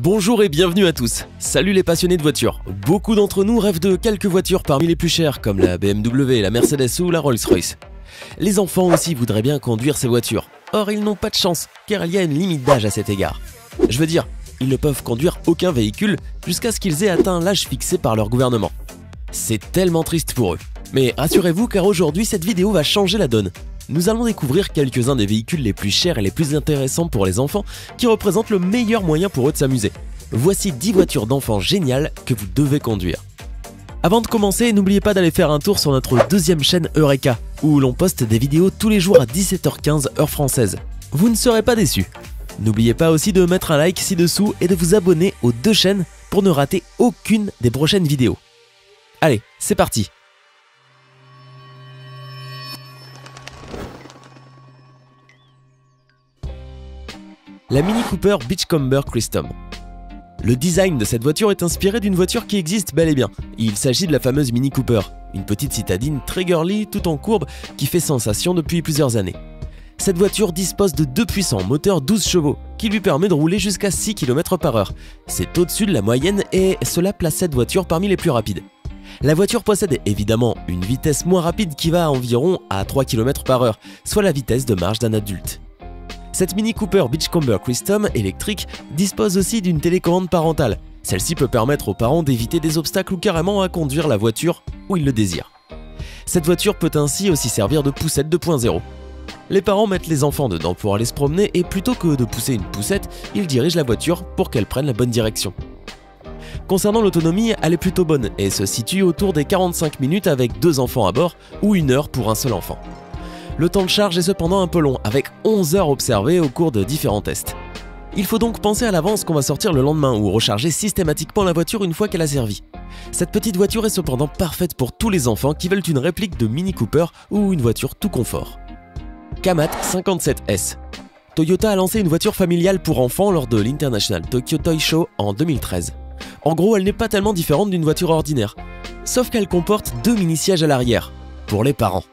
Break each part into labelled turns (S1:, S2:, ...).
S1: Bonjour et bienvenue à tous. Salut les passionnés de voitures. Beaucoup d'entre nous rêvent de quelques voitures parmi les plus chères comme la BMW, la Mercedes ou la Rolls-Royce. Les enfants aussi voudraient bien conduire ces voitures. Or ils n'ont pas de chance car il y a une limite d'âge à cet égard. Je veux dire, ils ne peuvent conduire aucun véhicule jusqu'à ce qu'ils aient atteint l'âge fixé par leur gouvernement. C'est tellement triste pour eux. Mais rassurez-vous car aujourd'hui cette vidéo va changer la donne. Nous allons découvrir quelques-uns des véhicules les plus chers et les plus intéressants pour les enfants qui représentent le meilleur moyen pour eux de s'amuser. Voici 10 voitures d'enfants géniales que vous devez conduire. Avant de commencer, n'oubliez pas d'aller faire un tour sur notre deuxième chaîne Eureka, où l'on poste des vidéos tous les jours à 17h15 heure française. Vous ne serez pas déçus. N'oubliez pas aussi de mettre un like ci-dessous et de vous abonner aux deux chaînes pour ne rater aucune des prochaines vidéos. Allez, c'est parti! La Mini Cooper Beachcomber Custom. Le design de cette voiture est inspiré d'une voiture qui existe bel et bien. Il s'agit de la fameuse Mini Cooper, une petite citadine très girly tout en courbe qui fait sensation depuis plusieurs années. Cette voiture dispose de deux puissants moteurs 12 chevaux qui lui permet de rouler jusqu'à 6 km/h. C'est au-dessus de la moyenne et cela place cette voiture parmi les plus rapides. La voiture possède évidemment une vitesse moins rapide qui va environ à 3 km/h, soit la vitesse de marche d'un adulte. Cette Mini Cooper Beachcomber Custom électrique dispose aussi d'une télécommande parentale. Celle-ci peut permettre aux parents d'éviter des obstacles ou carrément à conduire la voiture où ils le désirent. Cette voiture peut ainsi aussi servir de poussette 2.0. Les parents mettent les enfants dedans pour aller se promener et plutôt que de pousser une poussette, ils dirigent la voiture pour qu'elle prenne la bonne direction. Concernant l'autonomie, elle est plutôt bonne et se situe autour des 45 minutes avec 2 enfants à bord ou 1 heure pour un seul enfant. Le temps de charge est cependant un peu long, avec 11 heures observées au cours de différents tests. Il faut donc penser à l'avance qu'on va sortir le lendemain ou recharger systématiquement la voiture une fois qu'elle a servi. Cette petite voiture est cependant parfaite pour tous les enfants qui veulent une réplique de Mini Cooper ou une voiture tout confort. Kamat 57S. Toyota a lancé une voiture familiale pour enfants lors de l'International Tokyo Toy Show en 2013. En gros, elle n'est pas tellement différente d'une voiture ordinaire, sauf qu'elle comporte 2 mini-sièges à l'arrière, pour les parents.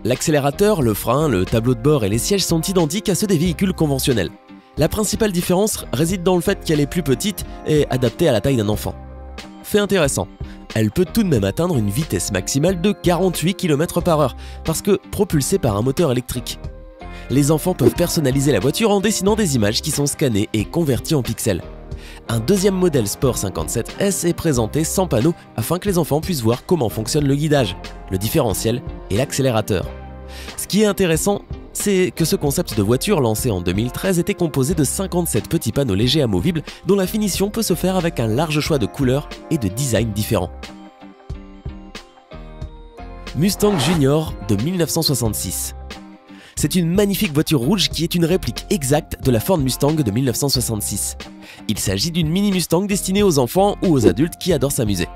S1: L'accélérateur, le frein, le tableau de bord et les sièges sont identiques à ceux des véhicules conventionnels. La principale différence réside dans le fait qu'elle est plus petite et adaptée à la taille d'un enfant. Fait intéressant, elle peut tout de même atteindre une vitesse maximale de 48 km/h parce que propulsée par un moteur électrique. Les enfants peuvent personnaliser la voiture en dessinant des images qui sont scannées et converties en pixels. Un deuxième modèle Sport 57S est présenté sans panneau afin que les enfants puissent voir comment fonctionne le guidage, le différentiel et l'accélérateur. Ce qui est intéressant, c'est que ce concept de voiture lancé en 2013 était composé de 57 petits panneaux légers amovibles dont la finition peut se faire avec un large choix de couleurs et de designs différents. Mustang Junior de 1966. C'est une magnifique voiture rouge qui est une réplique exacte de la Ford Mustang de 1966. Il s'agit d'une mini Mustang destinée aux enfants ou aux adultes qui adorent s'amuser.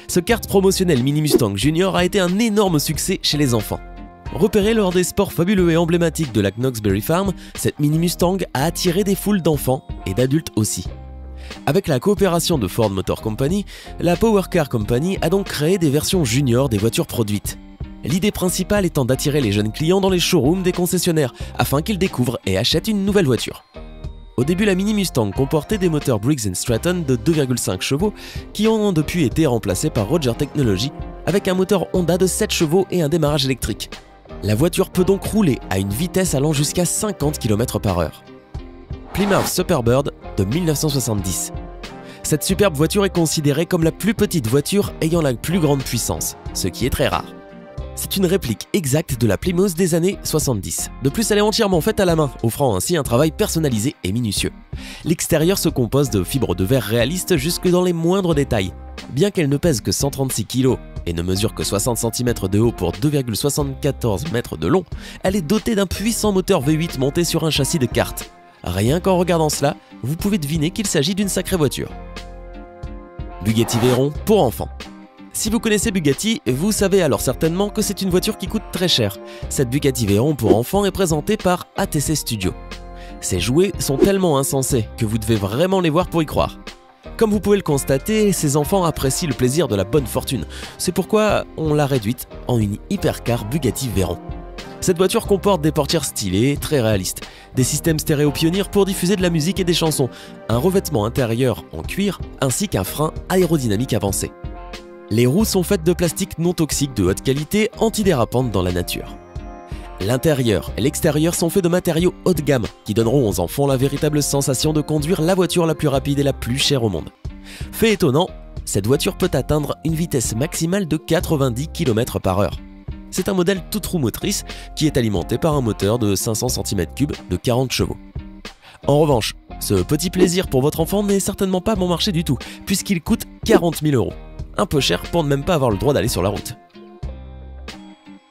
S1: Ce kart promotionnel Mini Mustang Junior a été un énorme succès chez les enfants. Repérée lors des sports fabuleux et emblématiques de la Knoxberry Farm, cette mini Mustang a attiré des foules d'enfants et d'adultes aussi. Avec la coopération de Ford Motor Company, la Power Car Company a donc créé des versions juniors des voitures produites. L'idée principale étant d'attirer les jeunes clients dans les showrooms des concessionnaires afin qu'ils découvrent et achètent une nouvelle voiture. Au début, la Mini Mustang comportait des moteurs Briggs & Stratton de 2,5 chevaux qui ont depuis été remplacés par Roger Technology avec un moteur Honda de 7 chevaux et un démarrage électrique. La voiture peut donc rouler à une vitesse allant jusqu'à 50 km/h. Plymouth Superbird de 1970. Cette superbe voiture est considérée comme la plus petite voiture ayant la plus grande puissance, ce qui est très rare. C'est une réplique exacte de la Plymouth des années 70. De plus, elle est entièrement faite à la main, offrant ainsi un travail personnalisé et minutieux. L'extérieur se compose de fibres de verre réalistes jusque dans les moindres détails. Bien qu'elle ne pèse que 136 kg et ne mesure que 60 cm de haut pour 2,74 m de long, elle est dotée d'un puissant moteur V8 monté sur un châssis de kart. Rien qu'en regardant cela, vous pouvez deviner qu'il s'agit d'une sacrée voiture. Bugatti Veyron pour enfants. Si vous connaissez Bugatti, vous savez alors certainement que c'est une voiture qui coûte très cher. Cette Bugatti Veyron pour enfants est présentée par ATC Studio. Ces jouets sont tellement insensés que vous devez vraiment les voir pour y croire. Comme vous pouvez le constater, ces enfants apprécient le plaisir de la bonne fortune. C'est pourquoi on l'a réduite en une hypercar Bugatti Veyron. Cette voiture comporte des portières stylées, très réalistes, des systèmes stéréo pionniers pour diffuser de la musique et des chansons, un revêtement intérieur en cuir ainsi qu'un frein aérodynamique avancé. Les roues sont faites de plastique non toxique de haute qualité, antidérapante dans la nature. L'intérieur et l'extérieur sont faits de matériaux haut de gamme qui donneront aux enfants la véritable sensation de conduire la voiture la plus rapide et la plus chère au monde. Fait étonnant, cette voiture peut atteindre une vitesse maximale de 90 km/h. C'est un modèle toute roue motrice qui est alimenté par un moteur de 500 cm3 de 40 chevaux. En revanche, ce petit plaisir pour votre enfant n'est certainement pas bon marché du tout, puisqu'il coûte 40 000 €. Un peu cher pour ne même pas avoir le droit d'aller sur la route.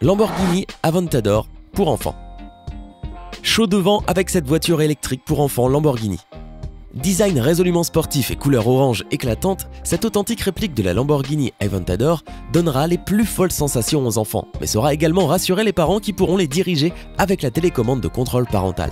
S1: Lamborghini Aventador pour enfants. Chaud devant avec cette voiture électrique pour enfants Lamborghini. Design résolument sportif et couleur orange éclatante, cette authentique réplique de la Lamborghini Aventador donnera les plus folles sensations aux enfants, mais saura également rassurer les parents qui pourront les diriger avec la télécommande de contrôle parental.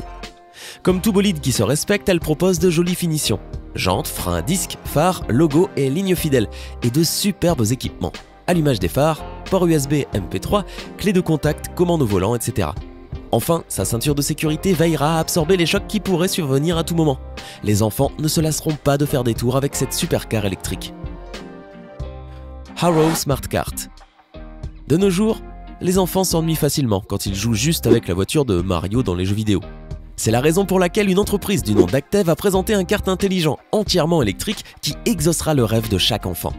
S1: Comme tout bolide qui se respecte, elle propose de jolies finitions. Jantes, freins à disque, phares, logo et lignes fidèles, et de superbes équipements. Allumage des phares, port USB MP3, clé de contact, commande au volant, etc. Enfin, sa ceinture de sécurité veillera à absorber les chocs qui pourraient survenir à tout moment. Les enfants ne se lasseront pas de faire des tours avec cette supercar électrique. Arrow Smart Kart. De nos jours, les enfants s'ennuient facilement quand ils jouent juste avec la voiture de Mario dans les jeux vidéo. C'est la raison pour laquelle une entreprise du nom d'Actev a présenté un kart intelligent entièrement électrique qui exaucera le rêve de chaque enfant.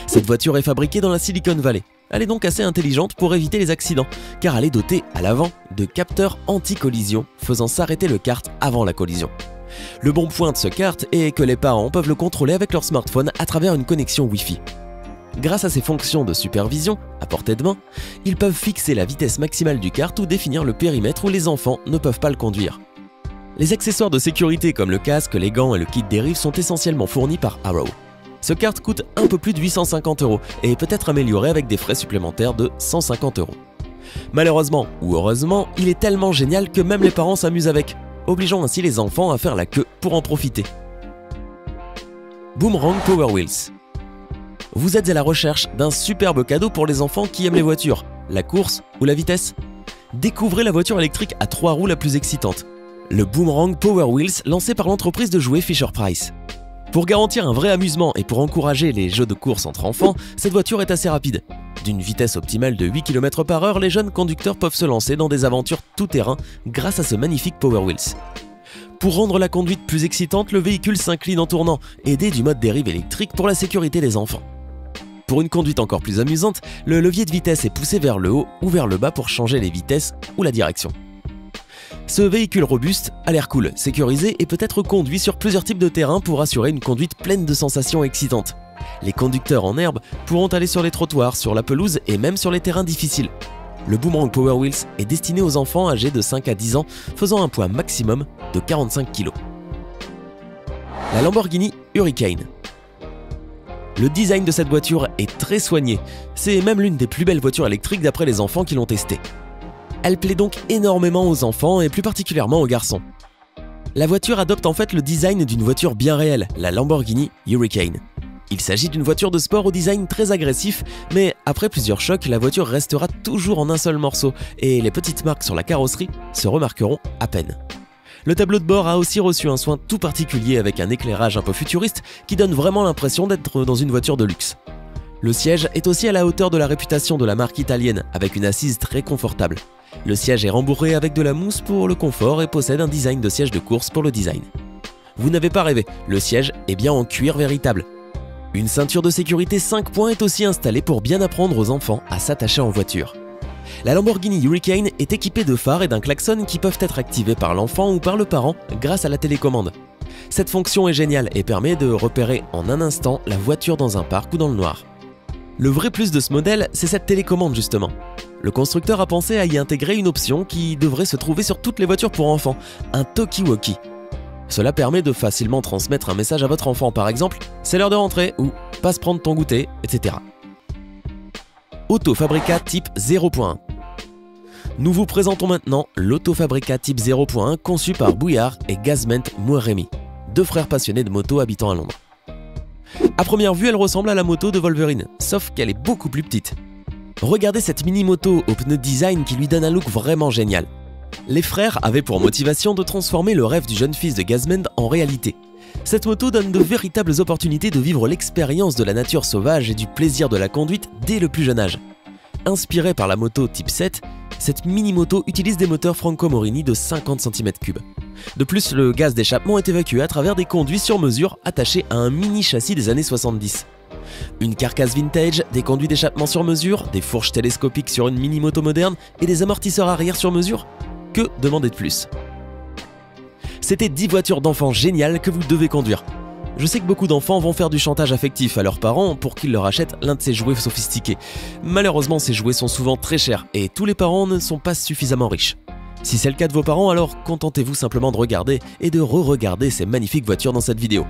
S1: Cette voiture est fabriquée dans la Silicon Valley. Elle est donc assez intelligente pour éviter les accidents, car elle est dotée à l'avant de capteurs anti-collision, faisant s'arrêter le kart avant la collision. Le bon point de ce kart est que les parents peuvent le contrôler avec leur smartphone à travers une connexion Wi-Fi. Grâce à ces fonctions de supervision, à portée de main, ils peuvent fixer la vitesse maximale du kart ou définir le périmètre où les enfants ne peuvent pas le conduire. Les accessoires de sécurité comme le casque, les gants et le kit dérive sont essentiellement fournis par Arrow. Ce kart coûte un peu plus de 850 € et peut être amélioré avec des frais supplémentaires de 150 €. Malheureusement ou heureusement, il est tellement génial que même les parents s'amusent avec, obligeant ainsi les enfants à faire la queue pour en profiter. Boomerang Power Wheels. Vous êtes à la recherche d'un superbe cadeau pour les enfants qui aiment les voitures, la course ou la vitesse? Découvrez la voiture électrique à 3 roues la plus excitante, le Boomerang Power Wheels lancé par l'entreprise de jouets Fisher-Price. Pour garantir un vrai amusement et pour encourager les jeux de course entre enfants, cette voiture est assez rapide. D'une vitesse optimale de 8 km/h, les jeunes conducteurs peuvent se lancer dans des aventures tout-terrain grâce à ce magnifique Power Wheels. Pour rendre la conduite plus excitante, le véhicule s'incline en tournant, aidé du mode dérive électrique pour la sécurité des enfants. Pour une conduite encore plus amusante, le levier de vitesse est poussé vers le haut ou vers le bas pour changer les vitesses ou la direction. Ce véhicule robuste a l'air cool, sécurisé et peut être conduit sur plusieurs types de terrains pour assurer une conduite pleine de sensations excitantes. Les conducteurs en herbe pourront aller sur les trottoirs, sur la pelouse et même sur les terrains difficiles. Le Boomerang Power Wheels est destiné aux enfants âgés de 5 à 10 ans, faisant un poids maximum de 45 kg. La Lamborghini Hurricane. Le design de cette voiture est très soigné, c'est même l'une des plus belles voitures électriques d'après les enfants qui l'ont testée. Elle plaît donc énormément aux enfants et plus particulièrement aux garçons. La voiture adopte en fait le design d'une voiture bien réelle, la Lamborghini Hurricane. Il s'agit d'une voiture de sport au design très agressif, mais après plusieurs chocs, la voiture restera toujours en un seul morceau et les petites marques sur la carrosserie se remarqueront à peine. Le tableau de bord a aussi reçu un soin tout particulier avec un éclairage un peu futuriste qui donne vraiment l'impression d'être dans une voiture de luxe. Le siège est aussi à la hauteur de la réputation de la marque italienne avec une assise très confortable. Le siège est rembourré avec de la mousse pour le confort et possède un design de siège de course pour le design. Vous n'avez pas rêvé, le siège est bien en cuir véritable. Une ceinture de sécurité 5 points est aussi installée pour bien apprendre aux enfants à s'attacher en voiture. La Lamborghini Hurricane est équipée de phares et d'un klaxon qui peuvent être activés par l'enfant ou par le parent grâce à la télécommande. Cette fonction est géniale et permet de repérer en un instant la voiture dans un parc ou dans le noir. Le vrai plus de ce modèle, c'est cette télécommande justement. Le constructeur a pensé à y intégrer une option qui devrait se trouver sur toutes les voitures pour enfants, un talkie-walkie. Cela permet de facilement transmettre un message à votre enfant, par exemple « c'est l'heure de rentrer » ou « passe prendre ton goûter », etc. Autofabrica Type 0.1. Nous vous présentons maintenant l'Autofabrica Type 0.1 conçu par Bouillard et Gazment Moueremi, deux frères passionnés de moto habitant à Londres. À première vue, elle ressemble à la moto de Wolverine, sauf qu'elle est beaucoup plus petite. Regardez cette mini-moto au pneu design qui lui donne un look vraiment génial. Les frères avaient pour motivation de transformer le rêve du jeune fils de Gazmend en réalité. Cette moto donne de véritables opportunités de vivre l'expérience de la nature sauvage et du plaisir de la conduite dès le plus jeune âge. Inspirée par la moto Type 7, cette mini-moto utilise des moteurs Franco Morini de 50 cm3. De plus, le gaz d'échappement est évacué à travers des conduits sur mesure attachés à un mini châssis des années 70. Une carcasse vintage, des conduits d'échappement sur mesure, des fourches télescopiques sur une mini-moto moderne et des amortisseurs arrière sur mesure. Que demander de plus? C'était 10 voitures d'enfants géniales que vous devez conduire. Je sais que beaucoup d'enfants vont faire du chantage affectif à leurs parents pour qu'ils leur achètent l'un de ces jouets sophistiqués. Malheureusement, ces jouets sont souvent très chers et tous les parents ne sont pas suffisamment riches. Si c'est le cas de vos parents, alors contentez-vous simplement de regarder et de re-regarder ces magnifiques voitures dans cette vidéo.